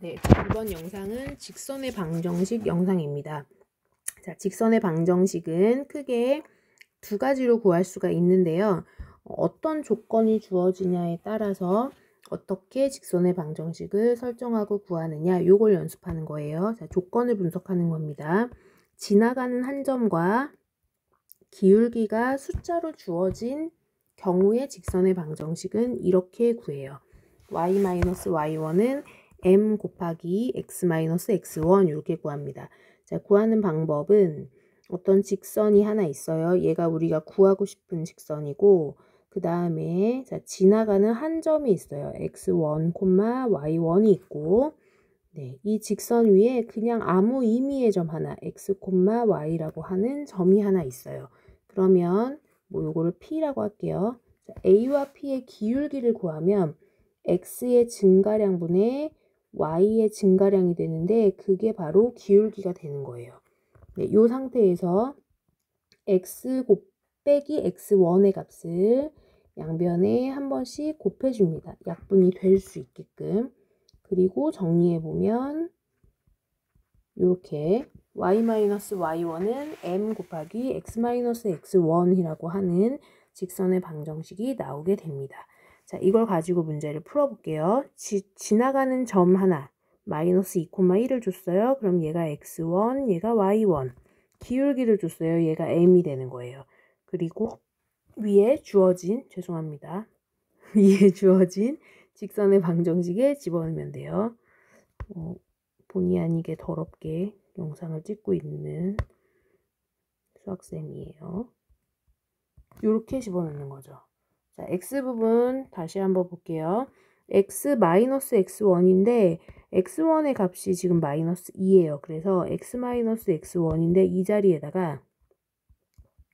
네, 이번 영상은 직선의 방정식 영상입니다. 자, 직선의 방정식은 크게 두 가지로 구할 수가 있는데요. 어떤 조건이 주어지냐에 따라서 어떻게 직선의 방정식을 설정하고 구하느냐, 요걸 연습하는 거예요. 자, 조건을 분석하는 겁니다. 지나가는 한 점과 기울기가 숫자로 주어진 경우의 직선의 방정식은 이렇게 구해요. y-y1은 m 곱하기 x-x1 이렇게 구합니다. 자, 구하는 방법은 어떤 직선이 하나 있어요. 얘가 우리가 구하고 싶은 직선이고 그 다음에 지나가는 한 점이 있어요. x1, y1이 있고 네, 이 직선 위에 그냥 아무 의미의 점 하나 x, y라고 하는 점이 하나 있어요. 그러면 뭐 요거를 p라고 할게요. 자, a와 p의 기울기를 구하면 x의 증가량분의 y의 증가량이 되는데 그게 바로 기울기가 되는 거예요. 네, 이 상태에서 x 곱빼기 x1의 값을 양변에 한 번씩 곱해줍니다. 약분이 될 수 있게끔. 그리고 정리해보면 이렇게 y-y1은 m 곱하기 x-x1이라고 하는 직선의 방정식이 나오게 됩니다. 자, 이걸 가지고 문제를 풀어볼게요. 지나가는 점 하나 마이너스 2,1을 줬어요. 그럼 얘가 x1, 얘가 y1. 기울기를 줬어요. 얘가 m이 되는 거예요. 그리고 위에 주어진 직선의 방정식에 집어넣으면 돼요. 본의 아니게 더럽게 영상을 찍고 있는 수학쌤이에요. 이렇게 집어넣는 거죠. 자, x부분 다시 한번 볼게요. x-x1인데 x1의 값이 지금 마이너스 2예요. 그래서 x-x1인데 이 자리에다가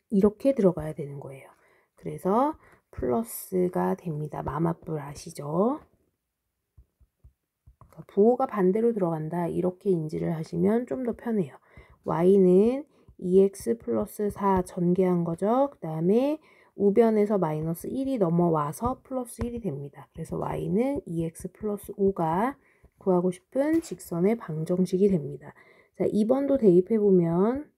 이렇게 들어가야 되는 거예요. 그래서 플러스가 됩니다. 마마뿔 아시죠? 부호가 반대로 들어간다. 이렇게 인지를 하시면 좀 더 편해요. y는 2x 플러스 4 전개한 거죠. 그 다음에 우변에서 마이너스 1이 넘어와서 플러스 1이 됩니다. 그래서 y는 2x 플러스 5가 구하고 싶은 직선의 방정식이 됩니다. 자, 2번도 대입해보면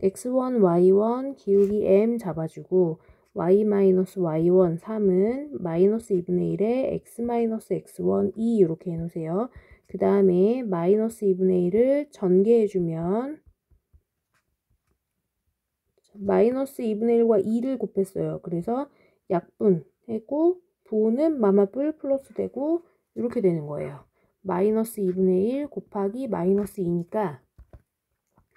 x1, y1 기울기 m 잡아주고 y-y1 3은 마이너스 2분의 1에 x-x1 2 이렇게 해놓으세요. 그 다음에 마이너스 2분의 1을 전개해주면 마이너스 2분의 1과 2를 곱했어요. 그래서 약분하고 부호는 마마뿔 플러스 되고 이렇게 되는 거예요. 마이너스 2분의 1 곱하기 마이너스 2니까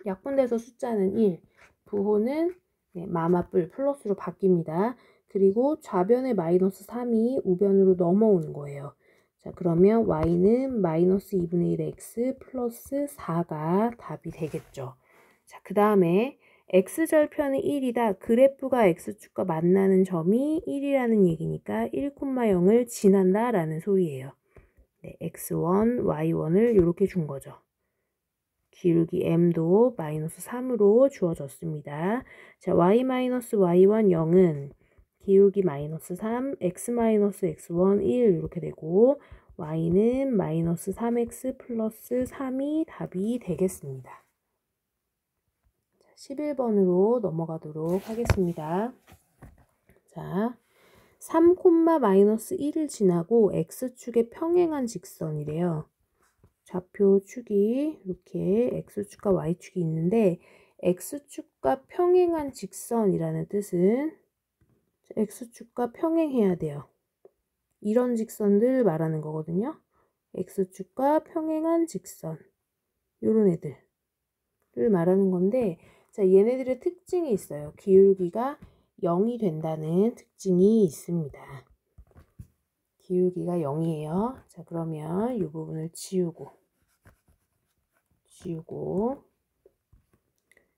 약분돼서 숫자는 1, 부호는 마마뿔 플러스로 바뀝니다. 그리고 좌변에 마이너스 3이 우변으로 넘어오는 거예요. 자, 그러면 y는 마이너스 2분의 1x 플러스 4가 답이 되겠죠. 자, 그 다음에 x절편이 1이다. 그래프가 x축과 만나는 점이 1이라는 얘기니까 1,0을 지난다 라는 소리예요. 네, x1, y1을 이렇게 준 거죠. 기울기 m도 마이너스 3으로 주어졌습니다. 자, y-y1 0은 기울기 마이너스 3, x-x1 1 이렇게 되고 y는 마이너스 3x 플러스 3이 답이 되겠습니다. 11번으로 넘어가도록 하겠습니다. 자, 3, 마이너스 1을 지나고 x축에 평행한 직선이래요. 좌표 축이 이렇게 x축과 y축이 있는데 x축과 평행한 직선이라는 뜻은 x축과 평행해야 돼요. 이런 직선들 말하는 거거든요. x축과 평행한 직선 요런 애들을 말하는 건데 자, 얘네들의 특징이 있어요. 기울기가 0이 된다는 특징이 있습니다. 기울기가 0이에요. 자, 그러면 이 부분을 지우고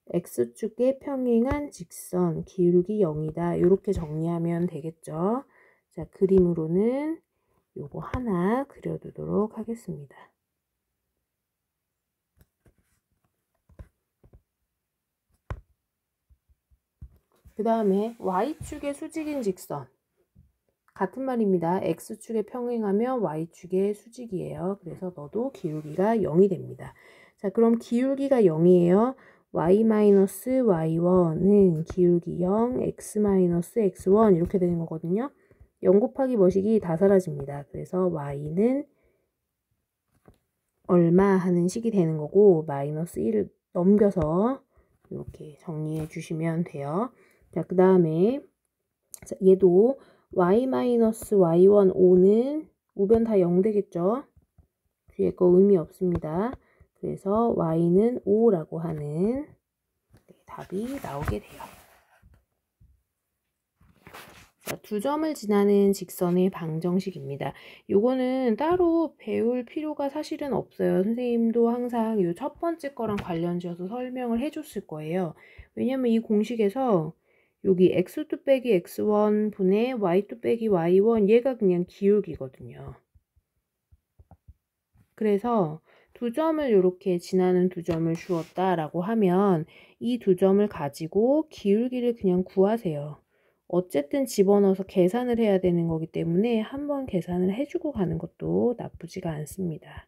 x축에 평행한 직선 기울기 0이다. 이렇게 정리하면 되겠죠. 자, 그림으로는 요거 하나 그려두도록 하겠습니다. 그 다음에 y축의 수직인 직선 같은 말입니다. x축에 평행하면 y축의 수직이에요. 그래서 너도 기울기가 0이 됩니다. 자, 그럼 기울기가 0이에요. y-y1은 기울기 0, x-x1 이렇게 되는 거거든요. 0 곱하기 뭐식이 다 사라집니다. 그래서 y는 얼마 하는 식이 되는 거고 마이너스 1을 넘겨서 이렇게 정리해 주시면 돼요. 자, 그 다음에 얘도 y-y1 5는 우변 다 0 되겠죠. 뒤에 거 의미 없습니다. 그래서 y는 5라고 하는 답이 나오게 돼요. 자, 두 점을 지나는 직선의 방정식입니다. 요거는 따로 배울 필요가 사실은 없어요. 선생님도 항상 요 첫 번째 거랑 관련지어서 설명을 해줬을 거예요. 왜냐면 이 공식에서 여기 x2 빼기 x1 분의 y2 빼기 y1 얘가 그냥 기울기거든요. 그래서 두 점을 이렇게 지나는 두 점을 주었다라고 하면 이 두 점을 가지고 기울기를 그냥 구하세요. 어쨌든 집어넣어서 계산을 해야 되는 거기 때문에 한번 계산을 해주고 가는 것도 나쁘지가 않습니다.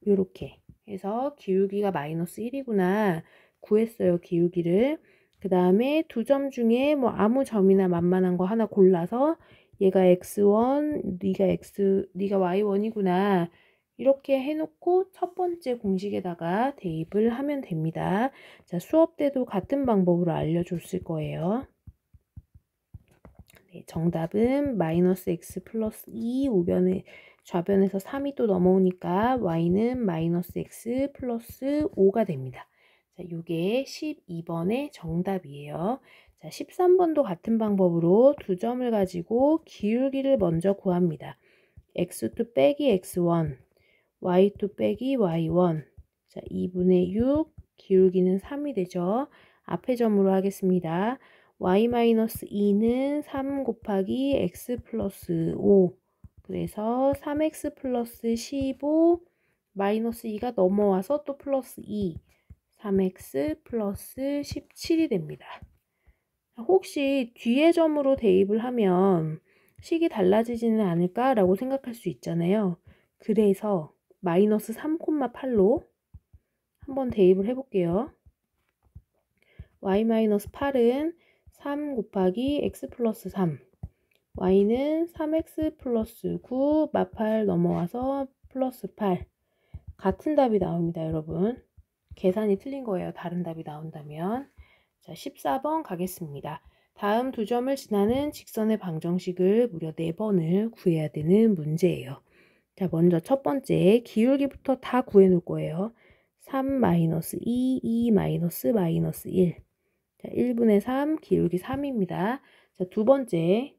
이렇게 해서 기울기가 마이너스 1이구나 구했어요. 기울기를. 그 다음에 두 점 중에 뭐 아무 점이나 만만한 거 하나 골라서 얘가 x1, 네가 y1이구나 이렇게 해놓고 첫 번째 공식에다가 대입을 하면 됩니다. 자, 수업 때도 같은 방법으로 알려줬을 거예요. 네, 정답은 마이너스 x 플러스 2 우변에 좌변에서 3이 또 넘어오니까 y는 마이너스 x 플러스 5가 됩니다. 자, 요게 12번의 정답이에요. 자, 13번도 같은 방법으로 두 점을 가지고 기울기를 먼저 구합니다. x2 빼기 x1, y2 빼기 y1. 자, 2분의 6, 기울기는 3이 되죠. 앞에 점으로 하겠습니다. y-2는 3 곱하기 x 플러스 5. 그래서 3x 플러스 15 마이너스 2가 넘어와서 또 플러스 2. 3x 플러스 17이 됩니다. 혹시 뒤에 점으로 대입을 하면 식이 달라지지는 않을까라고 생각할 수 있잖아요. 그래서 마이너스 3,8로 한번 대입을 해볼게요. y-8은 3 곱하기 x 플러스 3. y는 3x 플러스 9, 마8 넘어와서 플러스 8. 같은 답이 나옵니다, 여러분. 계산이 틀린 거예요. 다른 답이 나온다면. 자, 14번 가겠습니다. 다음 두 점을 지나는 직선의 방정식을 무려 4번을 구해야 되는 문제예요. 자, 먼저 첫 번째 기울기부터 다 구해 놓을 거예요. 3-2, 2--1. 자, 1분의 3, 기울기 3입니다. 자, 두 번째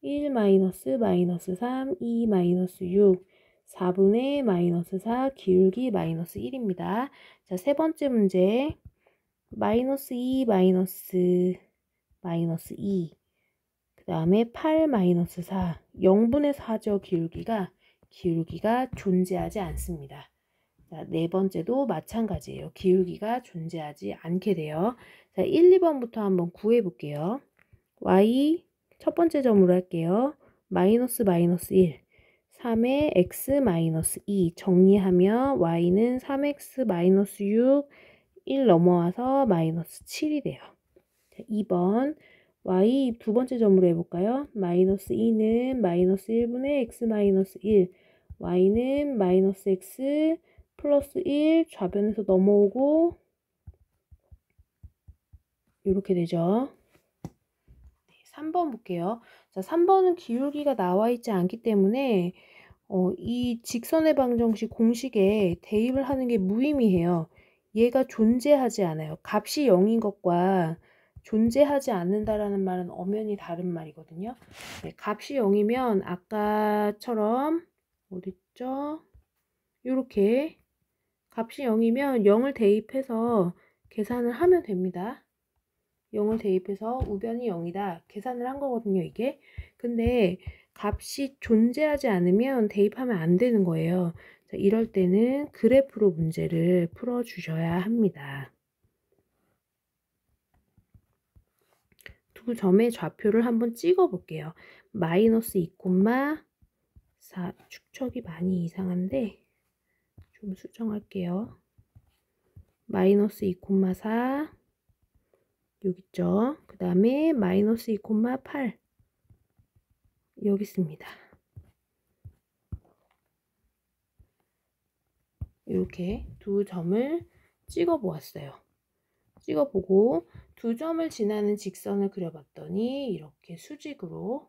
1-3, 2-6, 4분의 마이너스 4, 기울기 마이너스 1입니다. 자, 세 번째 문제 마이너스 2, 마이너스 2. 그 다음에 8 마이너스 4, 0분의 4죠. 기울기가 존재하지 않습니다. 자, 네 번째도 마찬가지예요. 기울기가 존재하지 않게 돼요. 자, 1, 2번부터 한번 구해 볼게요. y 첫 번째 점으로 할게요. 마이너스 1, 3의 x 마이너스 2 정리하면 y는 3x 마이너스 6, 1 넘어와서 마이너스 7이 돼요. 자, 2번 y 두 번째 점으로 해볼까요? 마이너스 2는 마이너스 1분의 x 마이너스 1, y는 마이너스 x 플러스 1 좌변에서 넘어오고 이렇게 되죠. 3번 볼게요. 자, 3번은 기울기가 나와 있지 않기 때문에 이 직선의 방정식 공식에 대입을 하는 게 무의미해요. 얘가 존재하지 않아요. 값이 0인 것과 존재하지 않는다라는 말은 엄연히 다른 말이거든요. 네, 값이 0이면 아까처럼 어딨죠? 이렇게 값이 0이면 0을 대입해서 계산을 하면 됩니다. 0을 대입해서 우변이 0이다. 계산을 한 거거든요, 이게. 근데 값이 존재하지 않으면 대입하면 안 되는 거예요. 자, 이럴 때는 그래프로 문제를 풀어주셔야 합니다. 두 점의 좌표를 한번 찍어 볼게요. 마이너스 2,4 축척이 많이 이상한데 좀 수정할게요. 마이너스 2,4 여기 있죠. 그 다음에 마이너스 2,8 여기 있습니다. 이렇게 두 점을 찍어 보았어요. 찍어 보고 두 점을 지나는 직선을 그려봤더니 이렇게 수직으로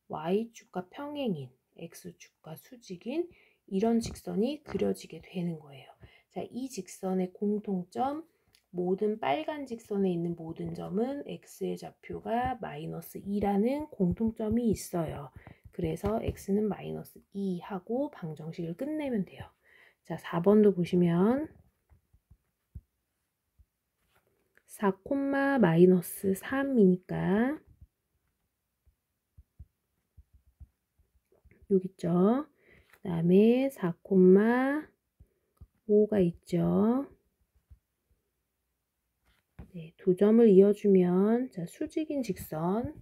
Y축과 평행인 X축과 수직인 이런 직선이 그려지게 되는 거예요. 자, 이 직선의 공통점, 모든 빨간 직선에 있는 모든 점은 X의 좌표가 마이너스 2라는 공통점이 있어요. 그래서 X는 마이너스 2 하고 방정식을 끝내면 돼요. 자, 4번도 보시면 4, 마이너스 3이니까 여기 있죠. 그 다음에 4, 5가 있죠. 네, 두 점을 이어주면 자, 수직인 직선,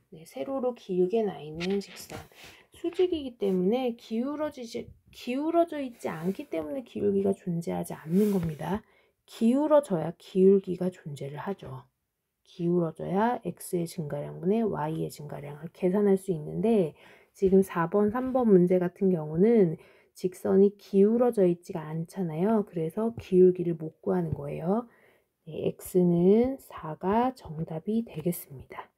네, 세로로 길게 나 있는 직선. 수직이기 때문에 기울어져 있지 않기 때문에 기울기가 존재하지 않는 겁니다. 기울어져야 기울기가 존재를 하죠. 기울어져야 x의 증가량분의 y의 증가량을 계산할 수 있는데 지금 4번, 3번 문제 같은 경우는 직선이 기울어져 있지가 않잖아요. 그래서 기울기를 못 구하는 거예요. 네, x는 4가 정답이 되겠습니다.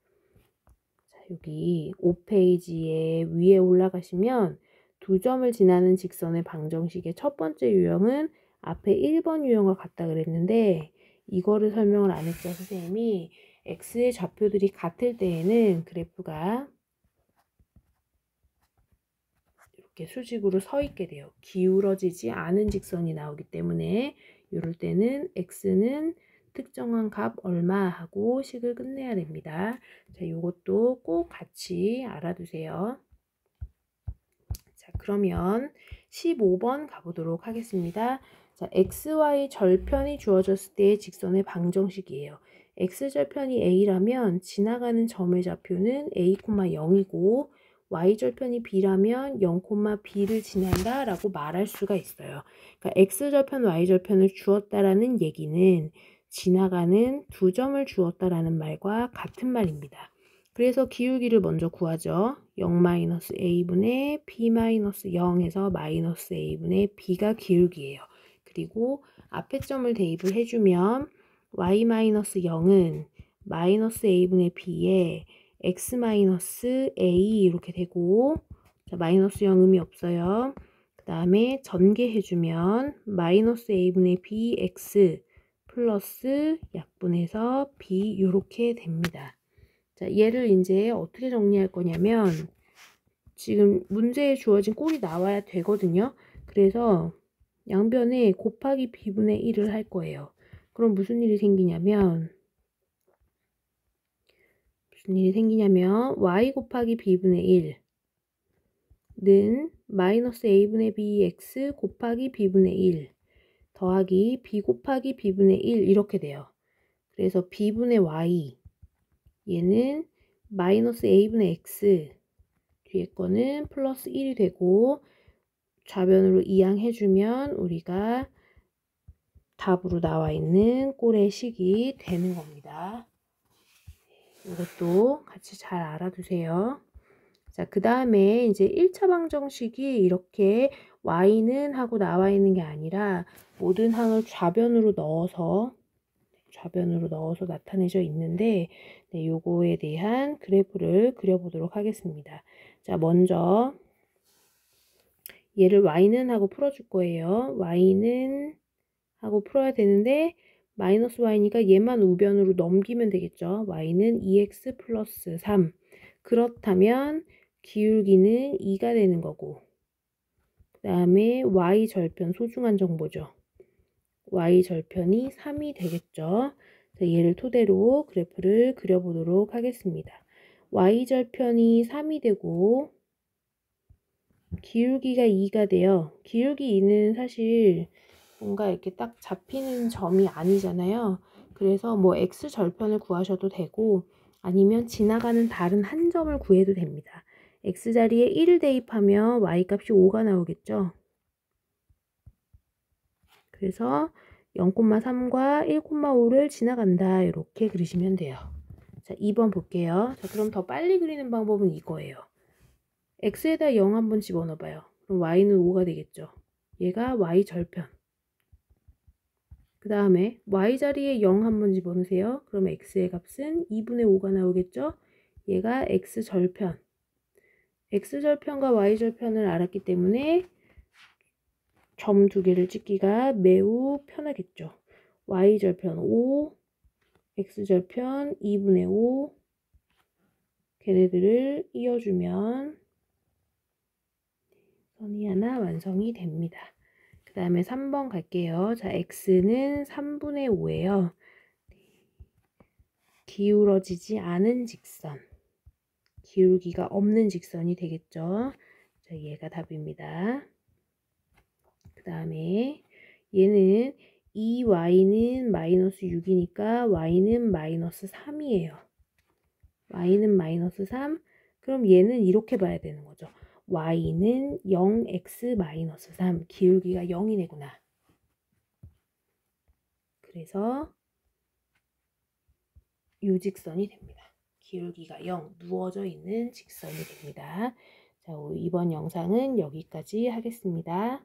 자, 여기 5페이지에 위에 올라가시면 두 점을 지나는 직선의 방정식의 첫 번째 유형은 앞에 1번 유형과 같다 그랬는데 이거를 설명을 안 했죠, 선생님이. x의 좌표들이 같을 때에는 그래프가 이렇게 수직으로 서 있게 돼요. 기울어지지 않은 직선이 나오기 때문에 이럴 때는 x는 특정한 값 얼마 하고 식을 끝내야 됩니다. 자, 이것도 꼭 같이 알아두세요. 자, 그러면 15번 가보도록 하겠습니다. 자, xy 절편이 주어졌을 때의 직선의 방정식이에요. x절편이 a라면 지나가는 점의 좌표는 a, 0이고 y절편이 b라면 0, b를 지난다 라고 말할 수가 있어요. 그러니까 x절편, y절편을 주었다라는 얘기는 지나가는 두 점을 주었다라는 말과 같은 말입니다. 그래서 기울기를 먼저 구하죠. 0-a분의 b-0에서 마이너스 a분의 b가 기울기예요. 그리고 앞에 점을 대입을 해주면 y-0은 마이너스 a분의 b에 x-a 이렇게 되고 자, 마이너스 0 의미 없어요. 그 다음에 전개해주면 마이너스 a분의 b x 플러스 약분해서 b 이렇게 됩니다. 자, 얘를 이제 어떻게 정리할 거냐면 지금 문제에 주어진 꼴이 나와야 되거든요. 그래서 양변에 곱하기 b분의 1을 할 거예요. 그럼 무슨 일이 생기냐면 y 곱하기 b분의 1는 마이너스 a분의 bx 곱하기 b분의 1 더하기 b 곱하기 b분의 1 이렇게 돼요. 그래서 b분의 y 얘는 마이너스 a분의 x 뒤에 거는 플러스 1이 되고 좌변으로 이항해주면 우리가 답으로 나와 있는 꼴의 식이 되는 겁니다. 이것도 같이 잘 알아두세요. 자, 그 다음에 이제 1차 방정식이 이렇게 y는 하고 나와 있는 게 아니라 모든 항을 좌변으로 넣어서 나타내져 있는데 네, 요거에 대한 그래프를 그려보도록 하겠습니다. 자, 먼저 얘를 y는 하고 풀어줄 거예요. y는 하고 풀어야 되는데 마이너스 y니까 얘만 우변으로 넘기면 되겠죠. y는 2x 플러스 3 그렇다면 기울기는 2가 되는 거고 그 다음에 y절편 소중한 정보죠. y절편이 3이 되겠죠. 자, 얘를 토대로 그래프를 그려보도록 하겠습니다. y절편이 3이 되고 기울기가 2가 돼요. 기울기 2는 사실 뭔가 이렇게 딱 잡히는 점이 아니잖아요. 그래서 뭐 x절편을 구하셔도 되고 아니면 지나가는 다른 한 점을 구해도 됩니다. x자리에 1을 대입하면 y값이 5가 나오겠죠. 그래서 0,3과 1,5를 지나간다. 이렇게 그리시면 돼요. 자, 2번 볼게요. 자, 그럼 더 빨리 그리는 방법은 이거예요. x에다 0 한번 집어넣어봐요. 그럼 y는 5가 되겠죠. 얘가 y 절편. 그 다음에 y자리에 0 한번 집어넣으세요. 그럼 x의 값은 2분의 5가 나오겠죠. 얘가 x절편. x절편과 y절편을 알았기 때문에 점 두 개를 찍기가 매우 편하겠죠. y절편 5, x절편 2분의 5 걔네들을 이어주면 선이 하나 완성이 됩니다. 그 다음에 3번 갈게요. 자, x는 3분의 5예요. 기울어지지 않은 직선. 기울기가 없는 직선이 되겠죠. 자, 얘가 답입니다. 그 다음에 얘는 2y는 마이너스 6이니까 y는 마이너스 3이에요. y는 마이너스 3. 그럼 얘는 이렇게 봐야 되는 거죠. y는 0x 마이너스 3. 기울기가 0이네구나. 그래서 이 직선이 됩니다. 기울기가 0, 누워져 있는 직선이 됩니다. 자, 이번 영상은 여기까지 하겠습니다.